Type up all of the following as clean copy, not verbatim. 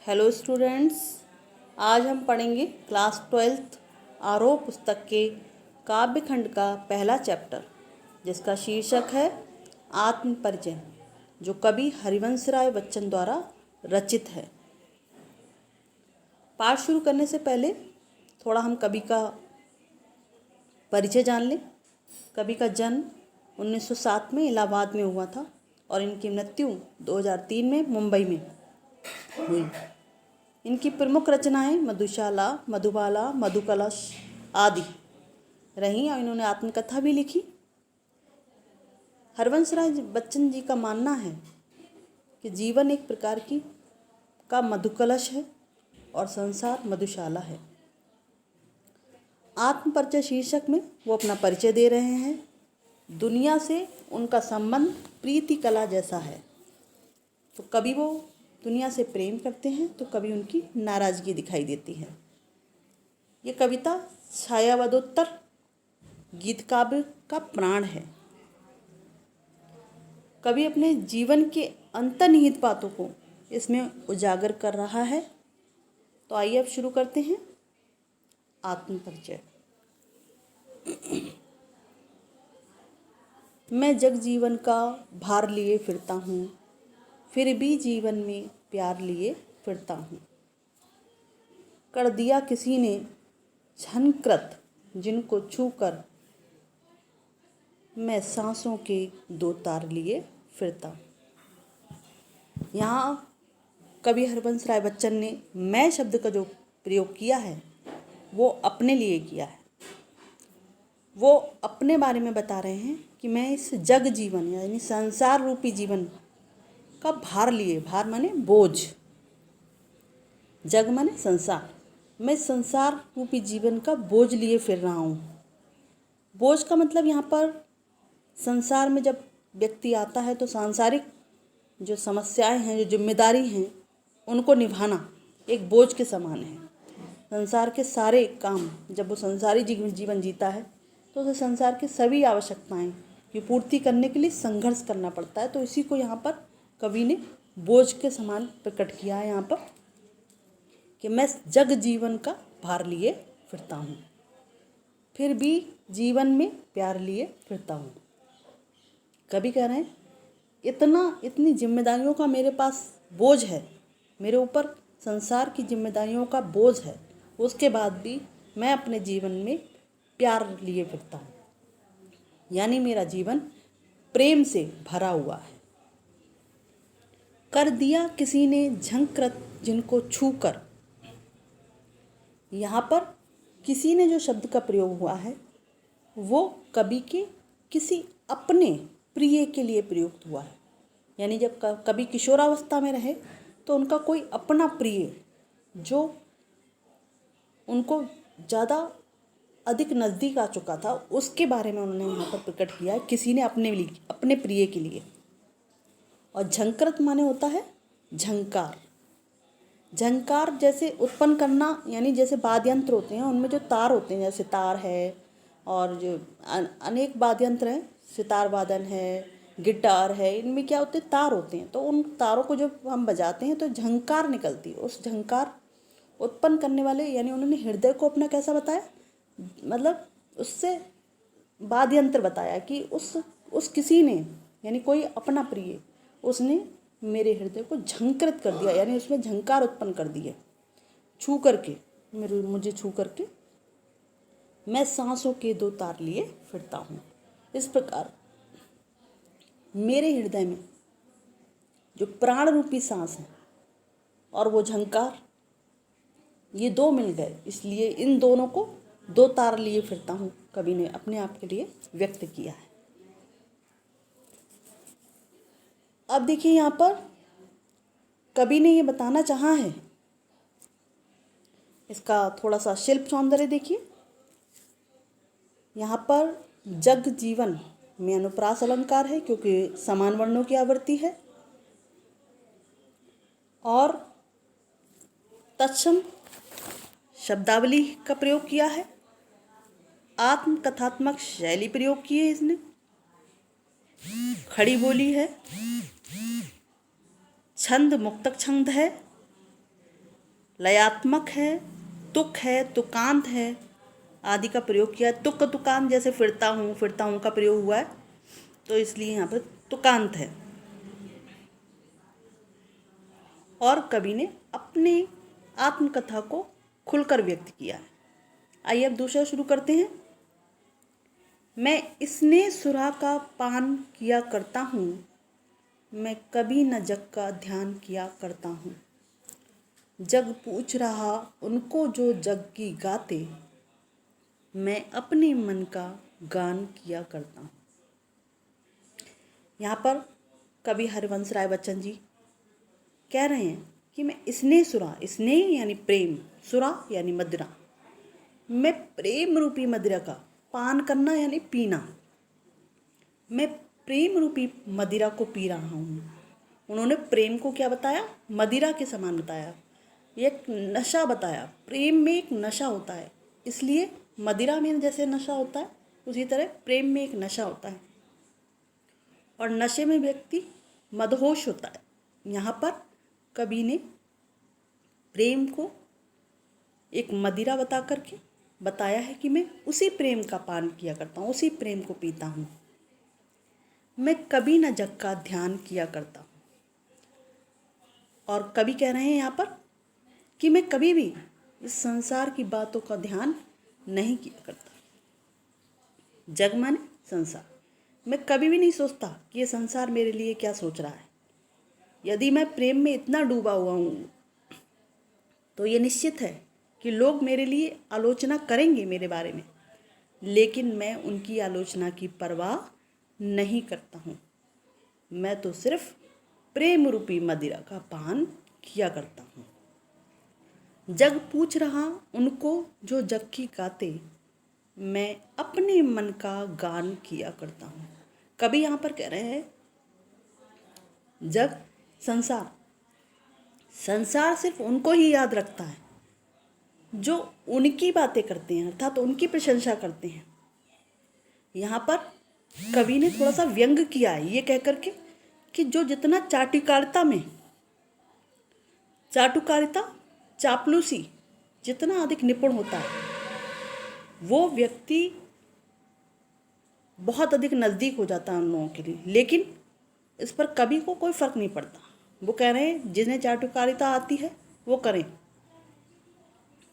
Hello students, आज हम पढ़ेंगे क्लास 12th आरोह पुस्तक के काव्य खंड का पहला चैप्टर, जिसका शीर्षक है आत्म परिचय, जो कवि हरिवंश राय बच्चन द्वारा रचित है। पाठ शुरू करने से पहले थोड़ा हम कवि का परिचय जान लें। कवि का जन्म 1907 में इलाहाबाद में हुआ था और इनकी मृत्यु 2003 में मुंबई में हुई। इनकी प्रमुख रचनाएं मधुशाला, मधुबाला, मधुकलश आदि रहीं और इन्होंने आत्मकथा भी लिखी। हरिवंश राय बच्चन जी का मानना है कि जीवन एक प्रकार का मधुकलश है और संसार मधुशाला है। आत्म परिचय शीर्षक में वो अपना परिचय दे रहे हैं। दुनिया से उनका संबंध प्रीति कला जैसा है। तो कभी वो दुनिया से प्रेम करते हैं तो कभी उनकी नाराज़गी दिखाई देती है। ये कविता छायावादोत्तर गीत काव्य का प्राण है। कवि अपने जीवन के अंतर्निहित बातों को इसमें उजागर कर रहा है। तो आइए अब शुरू करते हैं आत्म परिचय। मैं जग जीवन का भार लिए फिरता हूँ, फिर भी जीवन में प्यार लिए फिरता हूँ। कर दिया किसी ने झनकृत जिनको छूकर, मैं सांसों के दो तार लिए फिरता हूँ। यहाँ कवि हरिवंश राय बच्चन ने मैं शब्द का जो प्रयोग किया है वो अपने लिए किया है। वो अपने बारे में बता रहे हैं कि मैं इस जग जीवन यानी संसार रूपी जीवन का भार लिए, भार माने बोझ, जग माने संसार, मैं संसार रूपी जीवन का बोझ लिए फिर रहा हूँ। बोझ का मतलब यहाँ पर संसार में जब व्यक्ति आता है तो सांसारिक जो समस्याएं हैं, जो जिम्मेदारी हैं, उनको निभाना एक बोझ के समान है। संसार के सारे काम जब वो संसारी जीवन जीता है तो उसे संसार की सभी आवश्यकताएं की पूर्ति करने के लिए संघर्ष करना पड़ता है। तो इसी को यहाँ पर कवि ने बोझ के समान प्रकट किया है यहाँ पर कि मैं जग जीवन का भार लिए फिरता हूँ, फिर भी जीवन में प्यार लिए फिरता हूँ। कवि कह रहे हैं इतनी जिम्मेदारियों का मेरे पास बोझ है, मेरे ऊपर संसार की जिम्मेदारियों का बोझ है, उसके बाद भी मैं अपने जीवन में प्यार लिए फिरता हूँ, यानी मेरा जीवन प्रेम से भरा हुआ है। कर दिया किसी ने झंकृत जिनको छूकर, यहाँ पर किसी ने जो शब्द का प्रयोग हुआ है वो कवि के किसी अपने प्रिय के लिए प्रयुक्त हुआ है। यानी जब कवि किशोरावस्था में रहे तो उनका कोई अपना प्रिय जो उनको ज़्यादा अधिक नज़दीक आ चुका था, उसके बारे में उन्होंने यहाँ पर प्रकट किया है, किसी ने अपने प्रिय के लिए। और झंकृत माने होता है झंकार। झंकार जैसे उत्पन्न करना, यानी जैसे वाद्य यंत्र होते हैं उनमें जो तार होते हैं, जैसे तार है और जो अनेक वाद्य यंत्र हैं, सितार वादन है, गिटार है, इनमें क्या होते हैं, तार होते हैं। तो उन तारों को जब हम बजाते हैं तो झंकार निकलती है। उस झंकार उत्पन्न करने वाले, यानी उन्होंने हृदय को अपना कैसा बताया, मतलब उससे वाद्य यंत्र बताया कि उस किसी ने, यानी कोई अपना प्रिय, उसने मेरे हृदय को झंकृत कर दिया, यानी उसमें झंकार उत्पन्न कर दिए। छू करके, मुझे छू करके मैं सांसों के दो तार लिए फिरता हूँ। इस प्रकार मेरे हृदय में जो प्राण रूपी सांस है और वो झंकार, ये दो मिल गए, इसलिए इन दोनों को दो तार लिए फिरता हूँ, कवि ने अपने आप के लिए व्यक्त किया है। अब देखिए यहाँ पर कवि ने ये बताना चाहा है, इसका थोड़ा सा शिल्प सौंदर्य देखिए। यहाँ पर जग जीवन में अनुप्रास अलंकार है क्योंकि समान वर्णों की आवृत्ति है, और तत्सम शब्दावली का प्रयोग किया है, आत्मकथात्मक शैली प्रयोग की है इसने, खड़ी बोली है, छंद मुक्तक छंद है, लयात्मक है, तुक है, तुकांत है आदि का प्रयोग किया है। तुक तुकांत जैसे फिरता हूँ का प्रयोग हुआ है, तो इसलिए यहाँ पर तुकांत है। और कवि ने अपने आत्मकथा को खुलकर व्यक्त किया है। आइए अब दूसरा शुरू करते हैं। मैं स्नेह सुरा का पान किया करता हूँ, मैं कभी न जग का ध्यान किया करता हूँ। जग पूछ रहा उनको जो जग की गाते, मैं अपने मन का गान किया करता हूँ। यहाँ पर कवि हरिवंश राय बच्चन जी कह रहे हैं कि मैं स्नेह सुरा, स्नेह यानी प्रेम, सुरा यानी मदिरा, मैं प्रेम रूपी मदिरा का पान करना यानी पीना, मैं प्रेम रूपी मदिरा को पी रहा हूँ। उन्होंने प्रेम को क्या बताया? मदिरा के समान बताया, एक नशा बताया। प्रेम में एक नशा होता है, इसलिए मदिरा में जैसे नशा होता है उसी तरह प्रेम में एक नशा होता है, और नशे में व्यक्ति मदहोश होता है। यहाँ पर कवि ने प्रेम को एक मदिरा बता करके बताया है कि मैं उसी प्रेम का पान किया करता हूँ, उसी प्रेम को पीता हूँ। मैं कभी न जग का ध्यान किया करता हूँ। और कवि कह रहे हैं यहाँ पर कि मैं कभी भी इस संसार की बातों का ध्यान नहीं किया करता। जग माने संसार। मैं कभी भी नहीं सोचता कि ये संसार मेरे लिए क्या सोच रहा है। यदि मैं प्रेम में इतना डूबा हुआ हूँ तो ये निश्चित है कि लोग मेरे लिए आलोचना करेंगे मेरे बारे में, लेकिन मैं उनकी आलोचना की परवाह नहीं करता हूँ। मैं तो सिर्फ प्रेम रूपी मदिरा का पान किया करता हूँ। जग पूछ रहा उनको जो जग की गाते, मैं अपने मन का गान किया करता हूँ। कभी यहाँ पर कह रहे हैं जग, संसार सिर्फ उनको ही याद रखता है जो उनकी बातें करते हैं, अर्थात उनकी प्रशंसा करते हैं। यहाँ पर कवि ने थोड़ा सा व्यंग किया है ये कह करके कि जो जितना चाटुकारिता चापलूसी जितना अधिक निपुण होता है, वो व्यक्ति बहुत अधिक नज़दीक हो जाता है उन लोगों के लिए, लेकिन इस पर कवि को कोई फ़र्क नहीं पड़ता। वो कह रहे हैं जिन्हें चाटुकारिता आती है वो करें,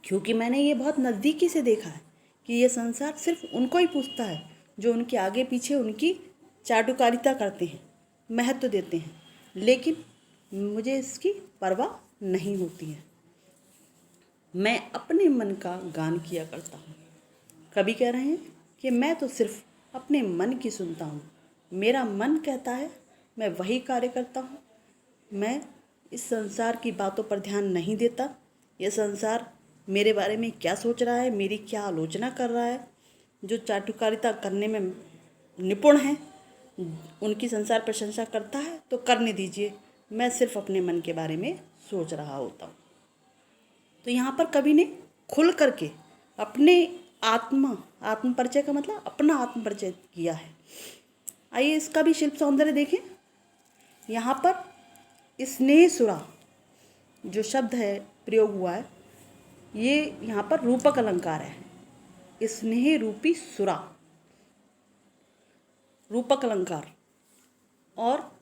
क्योंकि मैंने ये बहुत नज़दीकी से देखा है कि ये संसार सिर्फ उनको ही पूछता है जो उनके आगे पीछे उनकी चाटुकारिता करते हैं, महत्व देते हैं, लेकिन मुझे इसकी परवाह नहीं होती है। मैं अपने मन का गान किया करता हूँ। कवि कह रहे हैं कि मैं तो सिर्फ अपने मन की सुनता हूँ। मेरा मन कहता है मैं वही कार्य करता हूँ। मैं इस संसार की बातों पर ध्यान नहीं देता। यह संसार मेरे बारे में क्या सोच रहा है, मेरी क्या आलोचना कर रहा है, जो चाटुकारिता करने में निपुण हैं उनकी संसार प्रशंसा करता है तो करने दीजिए, मैं सिर्फ अपने मन के बारे में सोच रहा होता हूँ। तो यहाँ पर कवि ने खुल करके अपने आत्म परिचय का मतलब अपना आत्म परिचय किया है। आइए इसका भी शिल्प सौंदर्य देखें। यहाँ पर स्नेह सुरा जो शब्द है प्रयोग हुआ है, ये यहाँ पर रूपक अलंकार है। स्नेह रूपी सुरा, रूपक अलंकार। और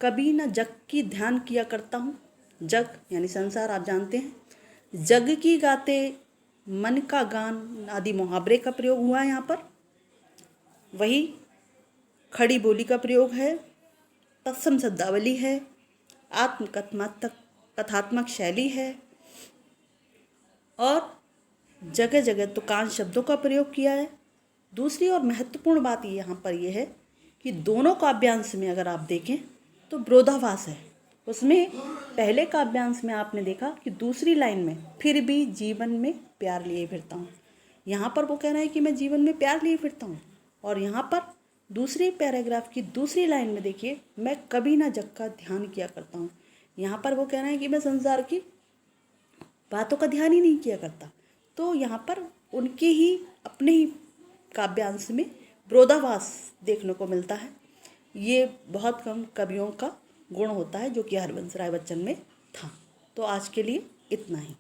कभी न जग की ध्यान किया करता हूँ। जग यानी संसार, आप जानते हैं। जग की गाते मन का गान आदि मुहावरे का प्रयोग हुआ है यहाँ पर। वही खड़ी बोली का प्रयोग है, तत्सम शब्दावली है, कथात्मक शैली है, और जगह जगह तुकांत शब्दों का प्रयोग किया है। दूसरी और महत्वपूर्ण बात यहाँ पर यह है कि दोनों काव्यांश में अगर आप देखें तो विरोधाभास है। उसमें पहले काव्यांश में आपने देखा कि दूसरी लाइन में फिर भी जीवन में प्यार लिए फिरता हूँ, यहाँ पर वो कह रहे हैं कि मैं जीवन में प्यार लिए फिरता हूँ। और यहाँ पर दूसरे पैराग्राफ की दूसरी लाइन में देखिए, मैं कभी ना जग का ध्यान किया करता हूँ। यहाँ पर वो कह रहे हैं कि मैं संसार की बातों का ध्यान ही नहीं किया करता। तो यहाँ पर उनके ही अपने ही काव्यांश में विरोधाभास देखने को मिलता है। ये बहुत कम कवियों का गुण होता है जो कि हरिवंश राय बच्चन में था। तो आज के लिए इतना ही।